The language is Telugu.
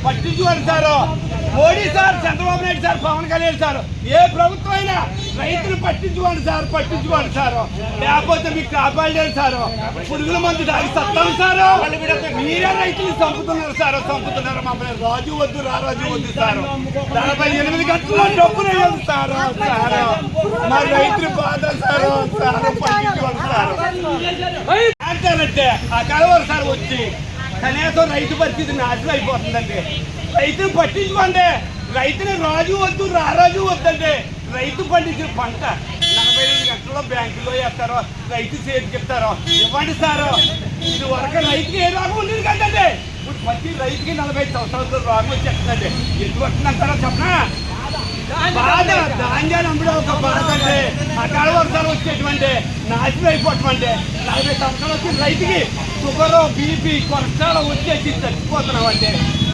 పట్టించుకోండి sir. Modi sir, Chandrababu Naidu sir, Pawan Kalyan sir, ఏ ప్రభుత్వం అయినా రైతులు పట్టించుకోండి సార్, పట్టించుకోండి సార్. లేకపోతే మీకు కాపాడలేదు సార్. పురుగుల మందు దాగి సత్తాం సార్. మీరే రైతులు చంపుతున్నారు సార్, చంపుతున్నారు మమ్మల్ని. రాజు వద్దు, రాజు వద్దు సార్. 48 గంటల్లో డబ్బులు వేయదు సార్. మా రైతులు బాధ సార్. పట్టించుకోండి సార్. అంటారంటే ఆ కలవరు సార్ వచ్చి కనీసం రైతు పరిస్థితి నాశనం అయిపోతుందండి. రైతులు పట్టించుకోండి. రైతుని రాజు వద్దు, రాజు వద్దండి. రైతు పండించిన పంట 45 గంటల్లో బ్యాంకులో వేస్తారో, రైతు చేతికి ఇస్తారో ఇవ్వండి సార్. ఇది వరకు రైతుకి ఏ రోగం ఉండేది కదండి. ఇప్పుడు ప్రతి రైతుకి 45 సంవత్సరాలతో రోగం వచ్చేస్తుందండి. ఎందుకు వస్తుందంటారో చెప్పనా? బాధ ధాన్యాలు అమ్ముడు ఒక బాధ అండి. అకాల వర్షాలు వచ్చేటువంటి నాశనం అయిపోవటమండి. 40 సంవత్సరాలు వచ్చిన రైతుకి షుగరు, బీపీ, కొలెస్ట్రాల్ వచ్చేసి చచ్చిపోతున్నాం అండి.